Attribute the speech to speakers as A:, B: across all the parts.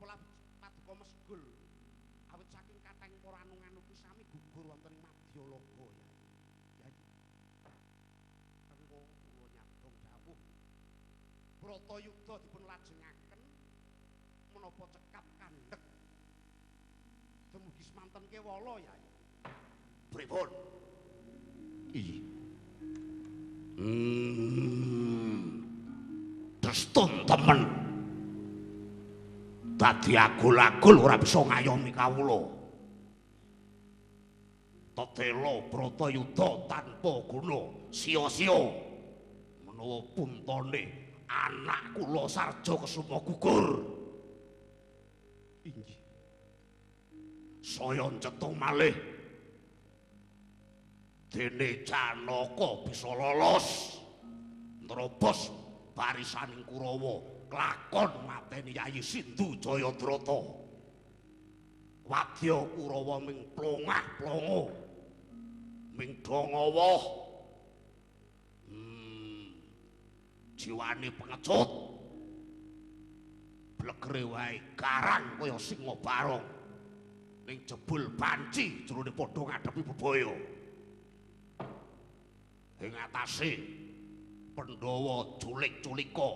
A: menapa paduka mesgul awit saking kathahing para anu-anu sami gugur wonten ing Madyalaga ya. Tapi kula nyambung dawuh. Bratayuda dipun lajengaken menapa cekap kandhek. Dumugi semanten kewala ya. Pripun? Iya. Destun temen. Dadi agul-agul ora bisa ngayomi kawula. Tetela Bratayuda tanpa guna sia-sia. Menawa puntane anak kula Sarja Kesuma gugur. Inggih. Saya ncetung malih dene Janaka bisa lolos nrobos barisaning Kurawa klakon mateni Yayi Sindhu Jayadrata. Wadya Kurawa ming plongah-plongo ming dongawa. Jiwane pengecut. Blegere wae garang kaya singa barong. Ning jebul banci jerone padha ngadepi bebaya. Ing atase Pandhawa culik-culika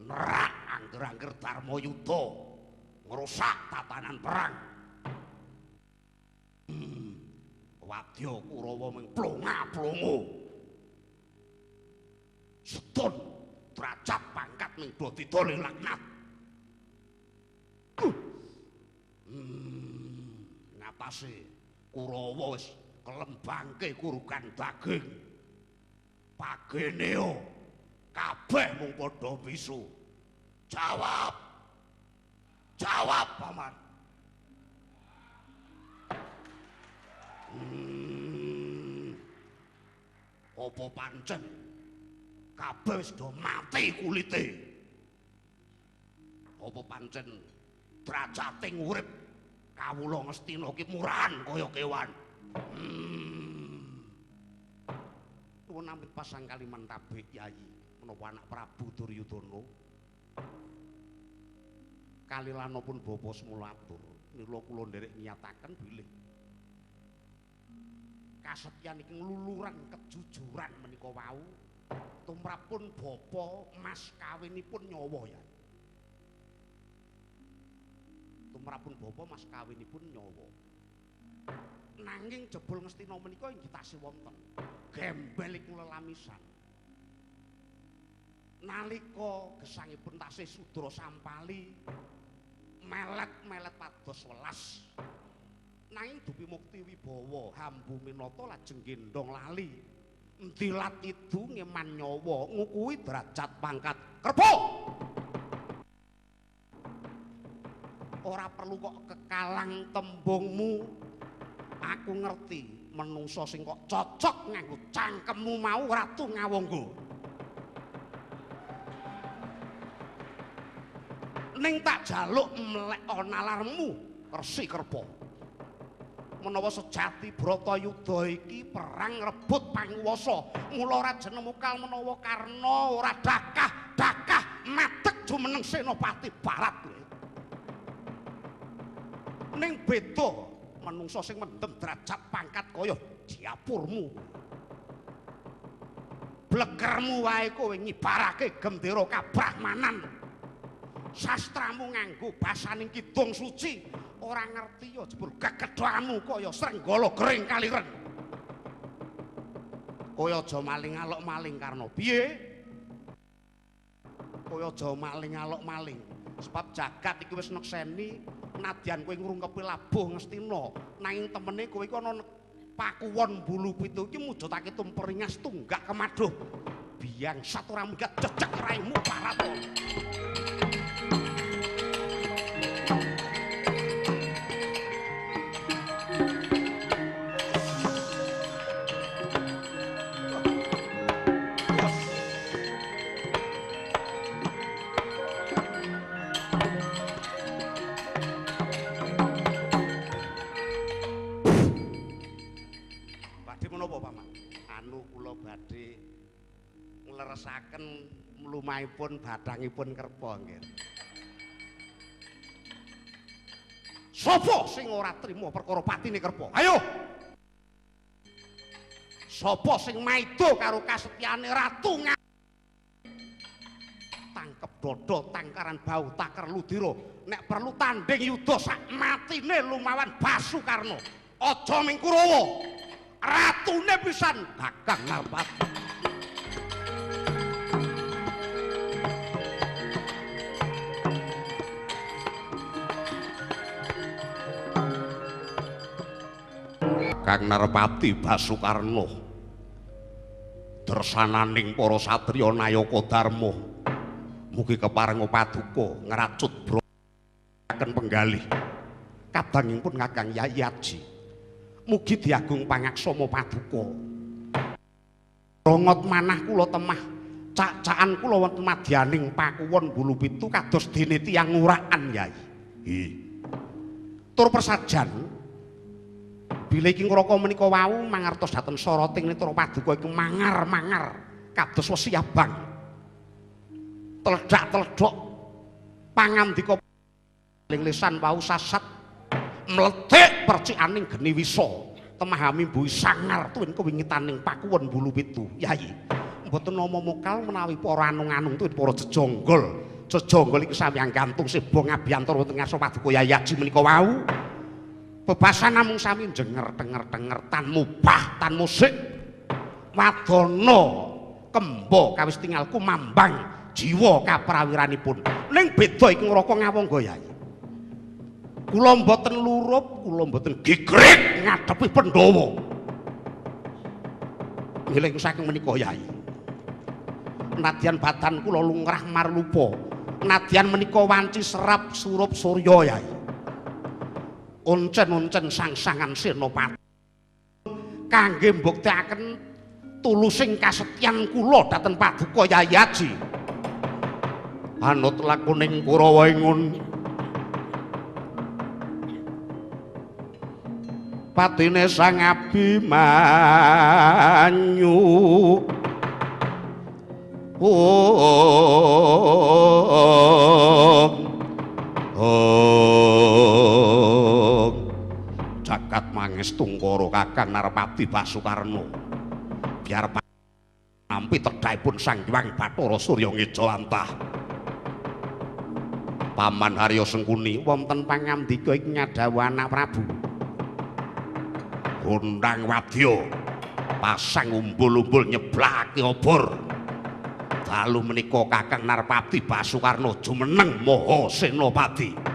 A: nerak angger-angger Darmayuda ngrusak tatanan perang. Wadya Kurawa ming plonga-plongo. Setun derajat pangkat ning dadi dole laknat. Ngatasi Kurawa wis kelembangke kurukan daging. Pageneo kabeh mung padha bisu. Jawab. Jawab, Paman. Apa pancen kabeh wis do mati kulite? Apa pancen drajating urip kawula Ngastina ki murahan kaya kewan? Nuwun amit pasang kaliman tabik Yayi menapa anak Prabu Duryudana. Kalilanipun bapa semulatur nila kula nderek nyataken bilih kasetyan iki ngluluran kejujuran menika wau tumrapun bapa mas kawinipun nyawa ya. Tumrapun bapa mas kawinipun nyawa. Nanging jebul Ngastina menika inggih tasih wonten gembel iku lelamisan. Nalika gesangipun tasih Sudra Sampali melet-melet pados welas. Nanging Dupi Mukti Wibawa Hambu Minata lajeng gendong lali. Ndilat itu ngeman nyawa ngukuhi derajat pangkat. Kerbo! Ora perlu kok kekalang tembungmu. Aku ngerti menungso sing kok cocok nganggo cangkemmu mau Ratu Ngawangga. Ning tak jaluk mlek nalarmu Resi Kerpa. Menawa sejati Bratayuda iki perang rebut panguwasa. Mula ora jenemukal menawa Karna ora dakah madeg jumeneng Senopati Barat. Ning beda manungsa sing mendem derajat pangkat kaya Diapurmu. Blegermu wae kowe nyibarake gendera kabrahmanan. Sastramu nganggo basaning kidung suci, ora ngerti ya jebul gegedhamu kaya Srenggala Gering Kalireng. Kowe aja maling alok-maling Karna. Piye? Kowe aja maling alok-maling. Sebab jagat iki wis nekseni nadyan kowe ngrungkepi labuh Ngastina, nanging temene kowe iki ana pakuwon bulu pitu iki mujudake tumperingas tunggak kemaduh. Biang satura minggat jejeg raimu Barato. Badhe ngleresaken mlumahipun bathangipun Kerpa nggih. Sapa sing ora trima perkara patine Kerpa? Ayo. Sapa sing maido karo kasetyane ratu tangkep dodo tangkaran bau taker ludira nek perlu tanding yuda sak matine lumawan Basukarna. Aja ming Kurawa. Ratune pisan Kakang Narpati. Kang Narpati Basukarna dersananing para satriya Nayaka Darma mugi keparenga paduka ngracut broken penggalih kadangipun Kakang Yayi Aji mugi diagung pangaksama paduka rongot manah kula temah cak-cakan kula wonten madyaning Pakuwon Bulu Pitu kados dene tiyang ngurakan Yayi tur persajan bila iki ngraka menika wau mangertos dhateng soroting netra paduka iku mangar-mangar kados wesi abang. Teledak-teledok pangandika ling lisan wau sasat mledhek percikaning geni wisa temahami mbuhi sangar tuwin kewingitaning Pakuwon Bulu Pitu. Yayi, mboten nama mokal menawi para anung-anung tuwin para jejonggol. Jejonggol iki sampeyan gantung sebo ngabiyantara wonten ngarsa paduka Yayi Aji menika wau. Bebasan namung sami jenger-denger tan mubah tan musik wadana kemba kawis tingalku mambang jiwa kaprawiranipun ning beda iki ngraka ngawangga Yayi kula mboten lurup kula mboten gegrik ngadepi Pandhawa ngiling saking menika Yayi nadyan badan kula lungrah marlupa nadyan menika wanci serap surup surya Yayi oncen-oncen sangsangan Senopati kangge mbuktekaken tulusing kasetyan kula dhateng paduka Yayi Aji anut lakuning Kurawa ingun patine Sang Abimanyu jagat mangestungkara Kakang Narpati Basukarna biar nampi tedhaipun Sang Hyang Bathara Surya Ngejawantah Paman Harya Sengkuni wonten pangandika ing nyadawa anak Prabu undang wadya pasang umbul-umbul nyeblakake obor dalu menika Kakang Narpati Basukarna jumeneng Maha Senopati.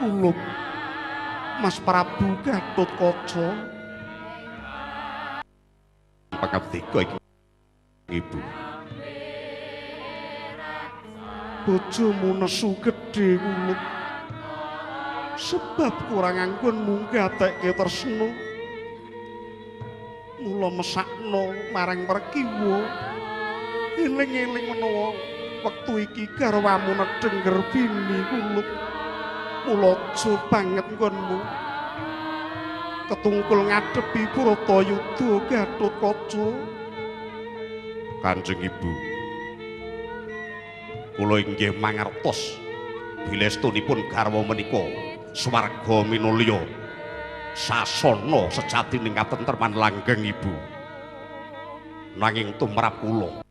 A: Kulup Mas Prabu Gatotkaca pangabdika iki Ibu bojomu nesu gedhe Kulup sebab kurang anggun munggatekke tresna mula mesakno marang Werkiwa eling-eling menawa wektu iki garwamu nedheng Gerbini Kulup mula aja banget nggonmu ketungkul ngadepi Bratayuda Gatotkaca. Kanjeng Ibu kula inggih mangertos bilestunipun garwa menika swarga minulya sasana sejatining katentreman langgeng Ibu nanging tumrap kula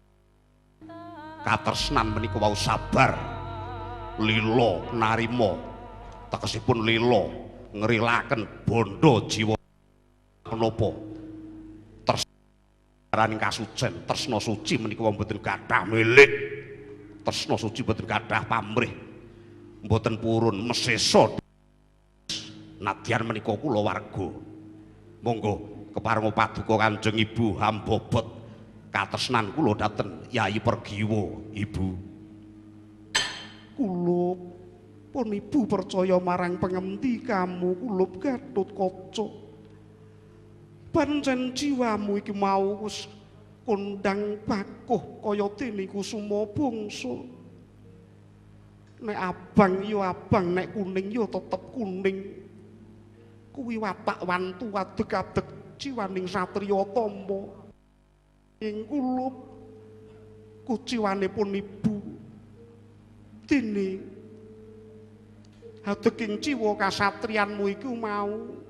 A: katresnan menika wau sabar lila narima tegesipun lila ngrilaken bondo jiwa menapa tresnaning kasucen tresna suci menika mboten gadah milik tresna suci mboten gadah pamrih mboten purun mesesa nadyan menika kula warga monggo keparenga paduka Kanjeng Ibu hambobot katresnan kula dhateng Yayi Pergiwa Ibu. Kulup pun Ibu percaya marang pengendikamu Kulup Gatotkaca pancen jiwamu iki mau wis kondang bakuh kaya dene kusuma bangsa nek abang ya abang nek kuning ya tetep kuning kuwi watak wantu adeg-adeg jiwaning satriya tama ing Kulup kuciwanipun Ibu dene adeging jiwa kasatriyanmu iku mau